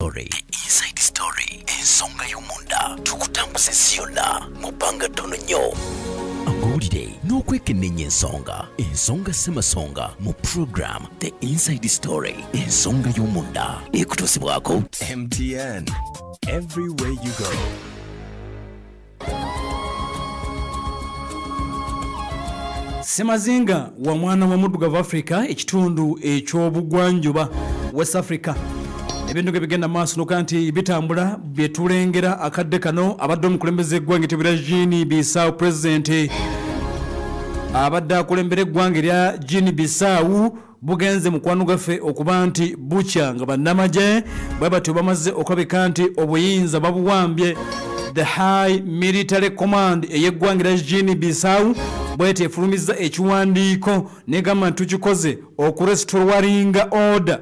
Story. Inside Story. Ensonga y'omunda. Tukutambuza siyonna. Mubanga tono nnyo. Amawulire n'okwekenneenya ensonga ssemasonga mu program The Inside Story. Ensonga y'omunda. Ekutuusibwako MTN. Everywhere you go. Semazinga wa mwana wa muddugavu Africa ekitundu eky'obugwanjuba West Africa. Ebintu bigenda maaso nokanti bitambula byetulengera akadde kano abadde omukulembeze eggwanga etebera Guinea Bissau president abadde akulembera eggwanga erya Guinea Bissau bugenze mukwano gaffe okuba nti bukya nga bannamagye bwe batyo bamaze okulabika nti obuyinza babuwambye. The High Military Command eyeggwanga erya Guinea Bissau bwete efulumiza ekiwandiiko negamba nti tukikoze okurestoringa order.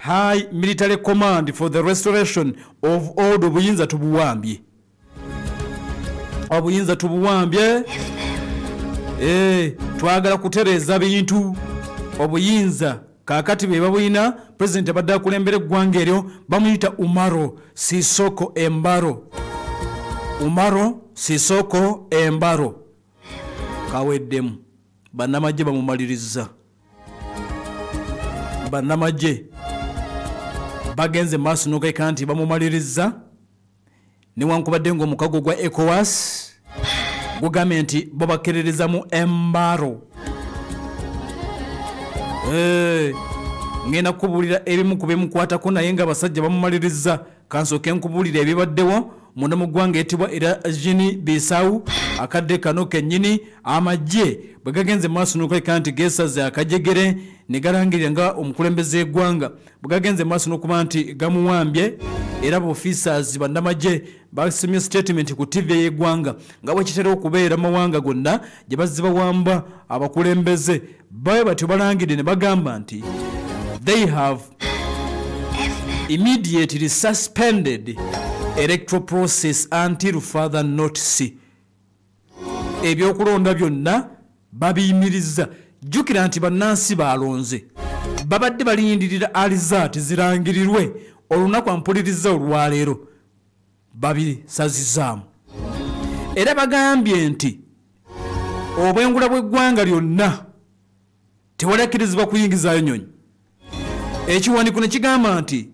High Military Command for the restoration of order. Obuyinza tubuwambye. Obuyinza tubuwambye. Twagala kutereza bintu. Obuyinza kakati be babuyina president abadde akulembera eggwanga eryo bamuyita Umaro Sisoko Embalo. Umaro Sisoko Embalo. Kaweddemu bannamagye bamumaliriza. Bannamagye bagenze maaso n'okeka nti bamumaliriza newankubadde ng'omukago gwa ECOWAS gugambye nti bo bakkiririza mu Embalo. Ngenda kubuulira ebimu ku bimukwatako naye nga abasajja bamumaliriza. Kansooke nkubuulira ebibaddewo munda mu ggwanga etibwa era Guinea Bissau akadde kano kennyini amagye bwe gagenze maaso n'okuleka nti geesaze akajegere ne galangirira nga omukulembeze eggwanga bwe gagenze maaso n'okuba nti gamuwambye era officers bannamagye basimye statement ku TV y'eggwanga nga bwekitera okubeera mawanga gonna gye bazze bawamba abakulembeze babe batyo balangirire ne bagamba nti they have immediately suspended electoral process until further notice. Ebyokulonda byonna babiyimiriza. Jjukira nti bannansi balonze babadde balindirira alizati zirangirirwe olunaku ampuliriza olwaleero babisazizaamu era bagambye nti obwengula bw'eggwanga lyonna tewalekkirizibwa kuyingizaayo nyonyi. Ekiwandiiko ne kigamba nti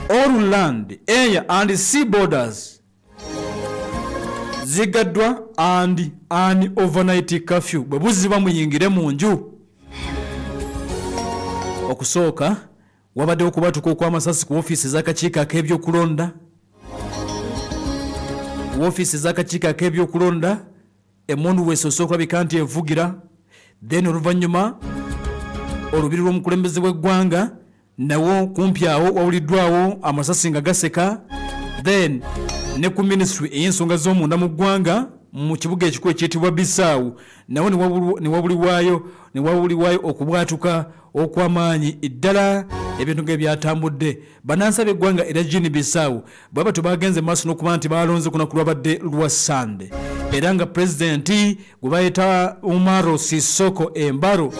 all land, air and sea borders zigaddwa and an overnight curfew bwe buziba muyingire mu nju. Okusooka wabadde okubatuka okw'amasasi ku ofiisi z'akakiiko ak'ebyokulonda. Ofiisi z'akakiiko ak'ebyokulonda emmundu weesoosa okulabika nti evugira. Then oluvannyuma olubiri lw'omukulembeze w'eggwanga nawo kumpi awo wawuliddwawo amasasi nga gaseka. Then ne ku ministry ey'ensonga z'omunda mu ggwanga mu kibuga ekikulu ekiyitibwa Bissau nawo ne wawuliwayo okubwatuka okw'amaanyi ddala ebintu ng'ebyatambudde. Bannansi b'eggwanga era Guinea Bissau bwe batyo bagenze maaso n'okuba nti balonze ku lunaku lwabadde lwa Sande era nga pulezidenti gwe bayita Umaro Sisoko Embalo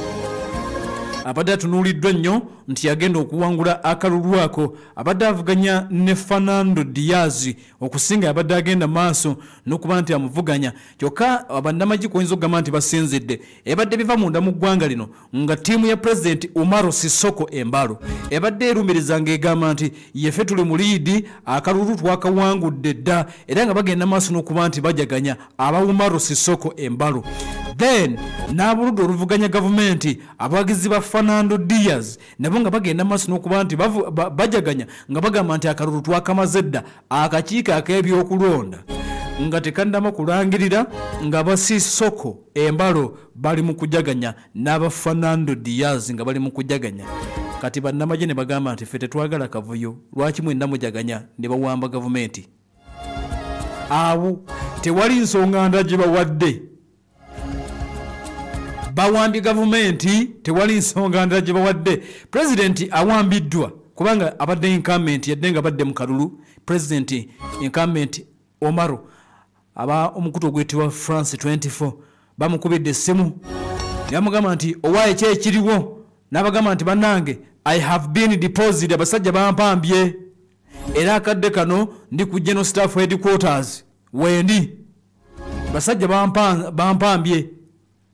abadde atunuuliddwa nnyo nti yagenda okuwangula akalulu ako. Abadde avuganya ne Fernando Diaz okusinga abadde agenda maaso n'okuba nti amuvuganya. Kyokka bannamagye kuyinza okugamba nti basinzidde ebadde biva munda mu ggwanga lino nga ttiimu ya pulezidenti Umaro Sisoko Embalo ebadde erumiriza ng'egamba nti yeffe tuli mu liidi akalulu twakawangudde dda era nga bagenda maaso n'okuba nti bajaganya aba Umaro Sisoko Embalo. Then n'abuludde oluvuganya gavumenti abawagizi ba Fernando Diaz nabo nga bagenda maaso n'okuba nti bajaganya nga bagamba nti akalulu twakamaze dda akakiiko ak'ebyokulonda nga tekannama kulangirira nga Sisoko Embalo bali mu kujaganya n'aba Fernando Diaz nga bali mu kujaganya. Kati bannamagye ne bagamba nti ffe tetwagala kavuyo lwaki mwenda mujaganya ne bawamba gavumenti. Awo tewali nsonga ndagi bawadde. Bawambye gavumenti tewali nsonga ndala gye bawadde. President awambiddwa kubanga abadde incumbent yadde nga badde mu kalulu. President incumbent Omaro aba omukutu ogwetibwa France 24 bamukubidde essimu yamugamba nti owaye kye kiriwo n'abagamba nti bannange I have been deposited abasajja bampambye era akadde kano ndi ku General Staff Headquarters wendi basajja bampambye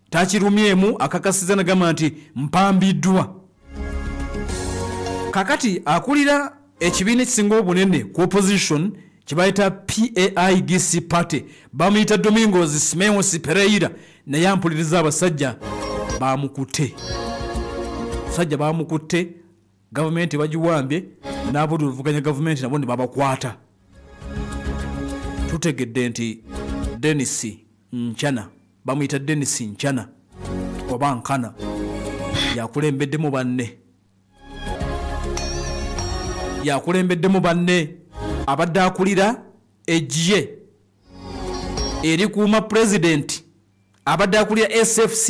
takirumyemu akakasiza nagamba nti mpambiddwa. Kakati akulira ekibiina ekisinga obunene ku opposition kibayita PAIGC party bamuyita Domingos Simeos Pereira naye ampuliriza abasajja bamukutte. Abasajja bamukutte, gavumenti bagiwambye n'aboduvuganya gavumenti nabo ne babakwata. Tutegedde nti Dennis Nchana bamuyita Dennis Nchana oba Nkana yakulembeddemu banne abadde akulira ejje erikuuma president abadde akulira SFC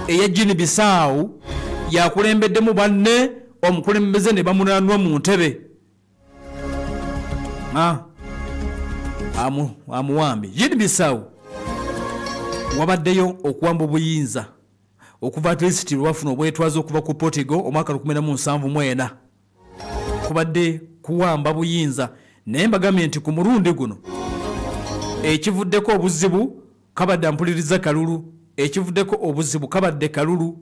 eya Guinea Bissau yakulembeddemu banne omukulembeze ne bamunanwa mu ntebe amuwambi. Guinea Bissau wabaddeyo okuwamba obuyinza okuva at least lwafuna obwetwaza okuva ku Portugal omwaka 1979 kubadde kuwamba buyinza naye mbagambye nti ku mulundi guno ekivuddeko obuzibu kabadde ampuliriza kalulu ekivuddeko obuzibu kabadde kalulu.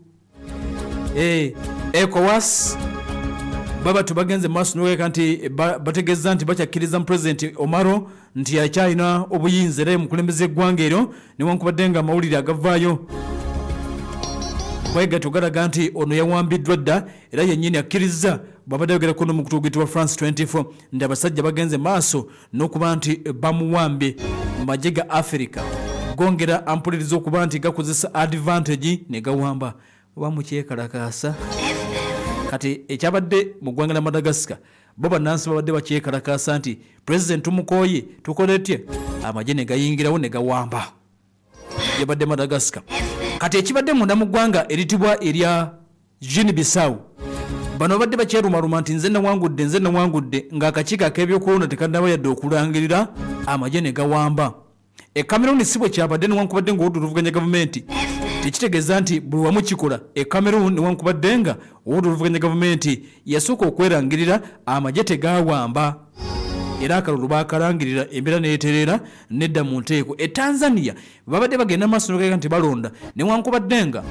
ECOWAS baba tubagenze maaso n'okweka nti bategeeza nti bakyakkiriza mu President Omaro nti akyalina obuyinza era mukulembeze eggwanga eryo newankubadde nga amawulire agavaayo kwega tugalaga nti ono yawambiddwa dda era yennyini akkiriza babadde yogerako n'omukutu oguyitibwa France 24 nti abasajja bagenze maaso n'okuba nti bamuwambye mu magye ga Africa gongera ampuliriza okuba nti gakozesa advantage ne gawamba oba mukyekalakaasa. Kati ekyabadde mu ggwanga la Madagascar bo bannansi babadde bakyekalakaasa nti President tumukoye tukoletye amagye ne gayingirawo ne gawamba yabadde Madagascar. Kati ekibadde munda mu ggwanga eritibwa erya Guinea Bissau bano badde bakyerumaruma nti nze nawangudde ng'akakiiko ak'ebyokulonda tekannaba yadde okulangirira amagye ne gawamba. Cameroon si bwe kyabadde newankubadde ng'owuluvuganya gavumenti tekitegeeza nti buli wamu kikola. Cameroon newankubadde nga owuluvuganya gavumenti yasooka okwerangirira amagye tegawamba era akalulu bakalangirira embeera neeterera nedda mu nteeko. Tanzania babadde bagenda maaso n'okugamba nti balonda newankubadde nga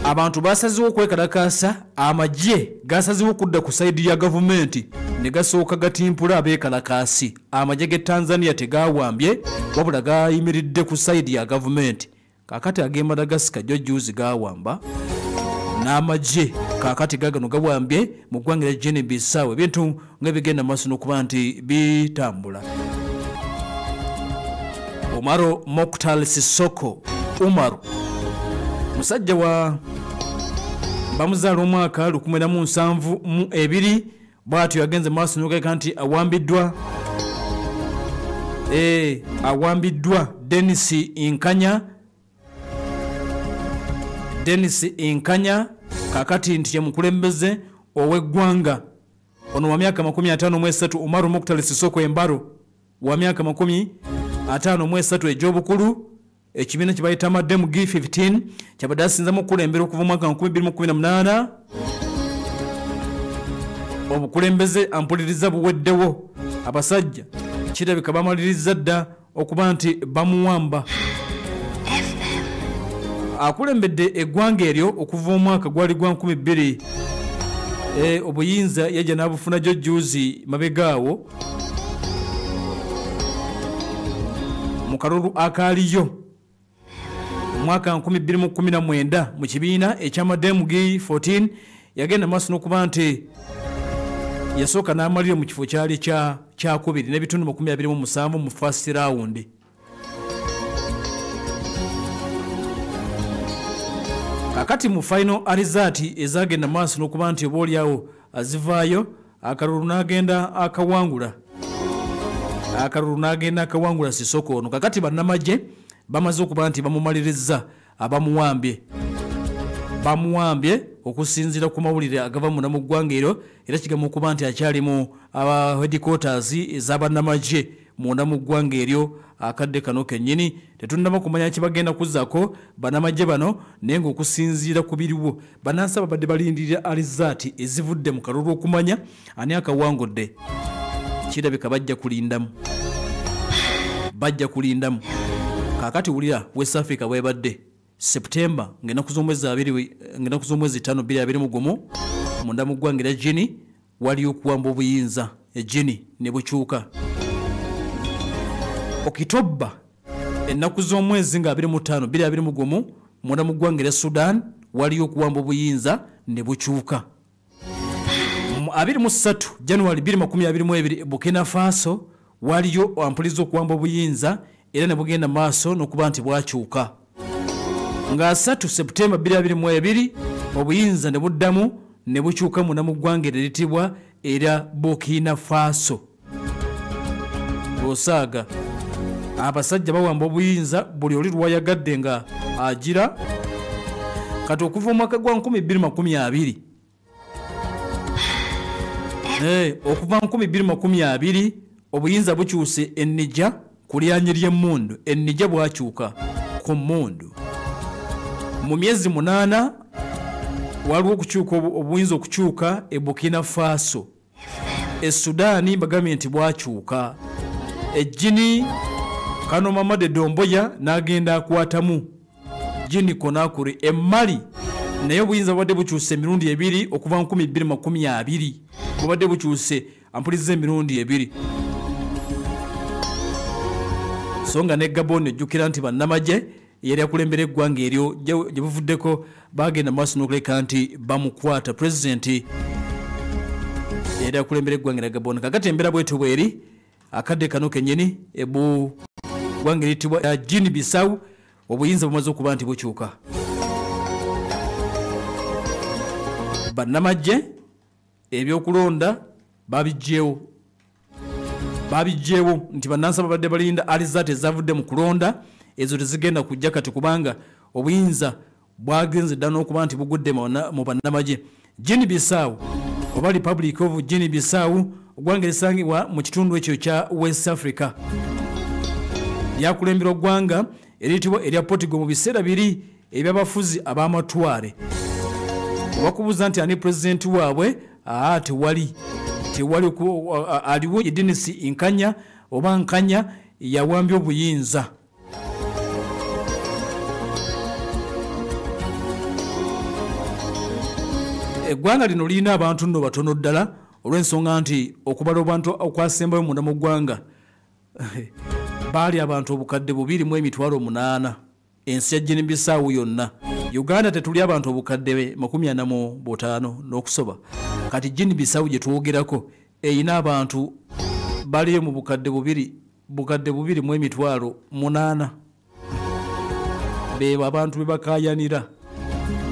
abantu basazeewo okwekalakaasa amagye gasazeewo okudda ku sayidi ya gavumenti ne gasooka gatimpula abeekalakaasi. Amagye g'e Tanzania tegawambye wabula gayimiridde ku sayidi ya gavumenti. Kakati ag'e Madagascar jjuuzi gawamba n'amagye kakati gagano gawambye mu ggwanga lya Guinea Bissau ebintu nga bigenda maaso n'okuba nti bitambula. Umaro Mokhtar Sissoko Umaru musajja wa bamuzaala omwaka 1972 bw'atyo yagenze maaso n'okugamba nti awambiddwa Dennis Nkanya kakati nti yamukulembeze ow'eggwanga ono wa myaka 53 Umaru Mokhtar Sissoko Embaro wa myaka 53 egy'obukulu. Ekibiina kye bayita Amademu G15 kyabadde asinzamu okukulembera okuva mu mwaka 2018 obukulembeze ampuliriza buweddewo abasajja kirabika bamaliriza dda okuba nti bamuwamba. Akulembedde eggwanga eryo okuva omwaka gwali gwa 2000 obuyinza yajja n'abufuna jjuuzi mabegaawo mu kalulu akaaliyo mwaka 2019 mu kibiina eky'Amademu G14 yagenda maaso n'okuba nti yasooka n'amalira mu kifo kyali kyakubiri n'ebitundu 27 mu first round. Kakati mu final result ezagenda maaso n'okuba nti obaolyawo azivaayo akalulu n'agenda akawangula Sissoko ono. Kakati bannamagye bamaze okuba nti bamumaliriza bamuwambye okusinziira ku mawulire agava munda mu ggwanga eryo era kigamba okuba nti akyali mu headquarters ez'abannamagye munda mu ggwanga eryo akadde kano kennyini. Tetunnaba kumanya kibagenda kuzzako bannamagye bano naye ng'okusinziira ku biriwo bannansaba badde balindirira alizaati ezivudde mu kalulu okumanya ani akawangudde. Kirabika bajja kulindamu kaakati wulira West Africa bwebadde September ng'ennaku z'omwezi 5 2021 munda mu ggwanga erya Guinea waliyo okuwamba obuyinza Guinea ne bukyuka. October ennaku z'omwezi nga 25 2021 munda mu ggwanga erya Sudan waliyo okuwamba obuyinza ne bukyuka. 23 January 2022 Burkina Faso waliyo ampulizo okuwamba obuyinza era ne bugenda maaso n'okuba nti bwakyuka. Nga 3 September 2022 obuyinza ne buddamu ne bukyuka munda mu ggwanga eritibwa era Burkina Faso. Osaaga abasajja bawamba obuyinza buli oli lwayagadde nga agira kati okuva mu mwaka gwa 2020 okuva mu 2020 obuyinza bukyuse Ennija ku lyanye ly'emmundu. Ennija bwakyuka ku mmundu. Mu myezi 8 waliwo okukyuka obuyinza okukyuka e Burkina Faso. E Sudan bagambye nti bwakyuka. E Guinea Kano Mamade Domboya n'agenda akwatamu Guinea Conakry. E Mali naye obuyinza bwadde bukyuse emirundi 2 okuva mu 2020 bwadde bukyuse ampuliza emirundi 2. Songa ne Gabon ejjukira nti bannamagye yali akulembera eggwanga eryo gye buvuddeko bagenda maaso n'okuleka nti bamukwata pulezidenti yali akulembera eggwanga erya Gabon. Kakati embeera bwetyo bweri akadde kano kennyini ebu ggwanga eritibwa Guinea Bissau obuyinza bumaze okuba nti bukyuka. Bannamagye ebyokulonda babijjeewo nti bannansaba badde balinda alizaati ezavudde mu kulonda ezo tezigenda kujja kati kubanga obuyinza bwagenze ddala n'okuba nti bugudde mu bannamagye. Guinea Bissau oba Republic of Guinea Bissau oggwanga erisangibwa mu kitundu ekyo kya West Africa lyakulembera oggwanga eritibwa erya Portugal mu biseera biri ebyabafuzi ab'amatwale. Bakubuuza nti ani pulezidenti waabwe tewali aliwo Dennis Nkanya oba Nkanya yawambye obuyinza. Eggwanga lino lirina abantu nno batono ddala olw'ensonga nti okubala abantu okwasembayo munda mu ggwanga baali abantu obukadde 2.8 ensi ya Guinea Bissau yonna. Uganda tetuli abantu obukadde 45 n'okusoba kati Guinea Bissau gye twogerako eyina abantu baliyo mu bukadde 2.8 beba abantu be bakayanira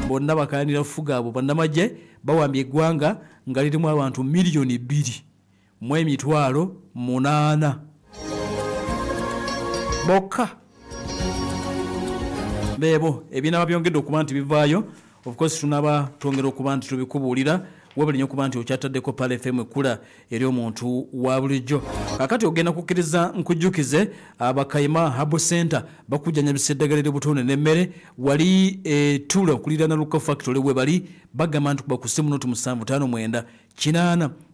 bonna bakayanira fuga abo bannamagye bawambye eggwanga nga lirimu abantu miliyoni 2.8 bokka bebo ebinaba byongedde okuba nti bivaayo. Of course tunaba twongera okuba nti tubikubuulira webalinye okuba nti okyataddeko Pale FM ekkula eri omuntu wa bulijjo. Kakati ogenda kukkiriza nkujjukize abakayima Habo Center bakujjanjabisa eddagala ly'obutonde n'emmere wali Tula okuliraana Luka Factory we bali bagamba nti kuba ku ssimu noti 759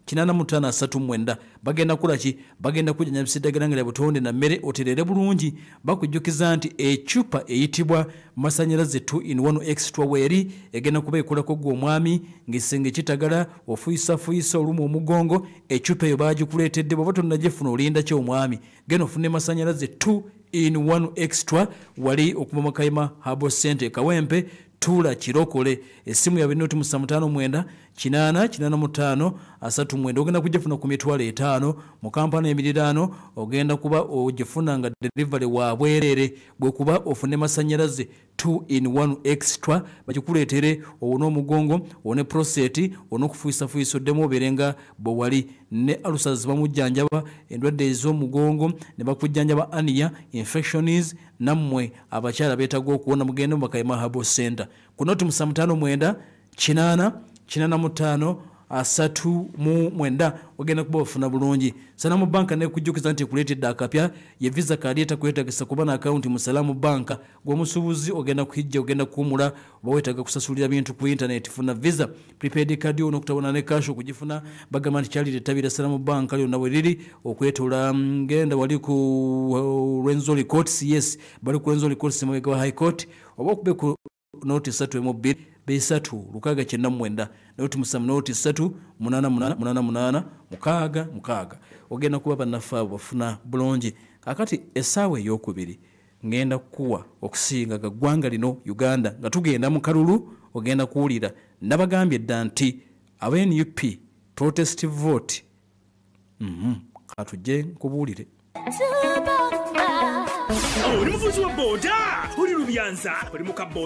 88539 bagenda kulaki bagenda kujjanjabisa eddagala nga lyabutonde na mmere oterere bulungi. Bakujjukiza nti ecupa eyitibwa masanyalaze 2-in-1 extra weeri egenda kuba ekolako gwe omwami ng'esenge kitagala ofuyisa olumu omugongo ecupa eyo bagikuleetedde bw'oba tonnagifuna olinda ki omwami genda ofune masanyalaze 2-in-1 extra wali okuva mu Kayima Habo Center Kawempe Tula Kirokole. Essimu ya 759 885 39 ogenda kujifuna ku mitwalo 5 mu kampani emiriraano ogenda kuba ogifuna nga delivery wa bwerere bwe kuba ofune masanyalaze 2-in-1 extra bakikuleetere owona omugongo owone prostate owona okufuisa oddemu oberenga bwe wali ne alusas bamujjanjaba endwadde ez'omugongo ne bakujjanjaba ania infections nammwe abakyala beetaga okuwona mugende mu Kayima Habo Center ku noti 759 885 39 ogenda kuba ofuna bulungi. Salamu Banka ne kujjukiza nti kuleetedde akapya ye visa kadi etakwetagisa kuba na akaunti mu Salamu Banka gw'omusuubuzi ogenda kuhijja ogenda kuwumula oba weetaaga kusasulira bintu ku internet funa visa prepaid card ono okutabona ne cash okugifuna bagamba nti kyali tettabira Salamu Banka lyonna bwe liri okwetoola ngenda wali ku Rwenzori Courts yes bali ku Rwenzori Courts mabega wa High Court oba okube ku noti 3 B3 lukaga kyenda mwenda noti musamu noti 3 88 ogenda kuba bannafa bafuna bulungi. Kakati essaawa ey'okubiri ngenda kuwa okusinga gaggwanga lino Uganda nga tugenda mu kalulu ogenda kuwulira nabagambye dda nti aba NUP protest vote katujje nkubuulire. Oli muvuzi wa boda oli Lubyanza oli mu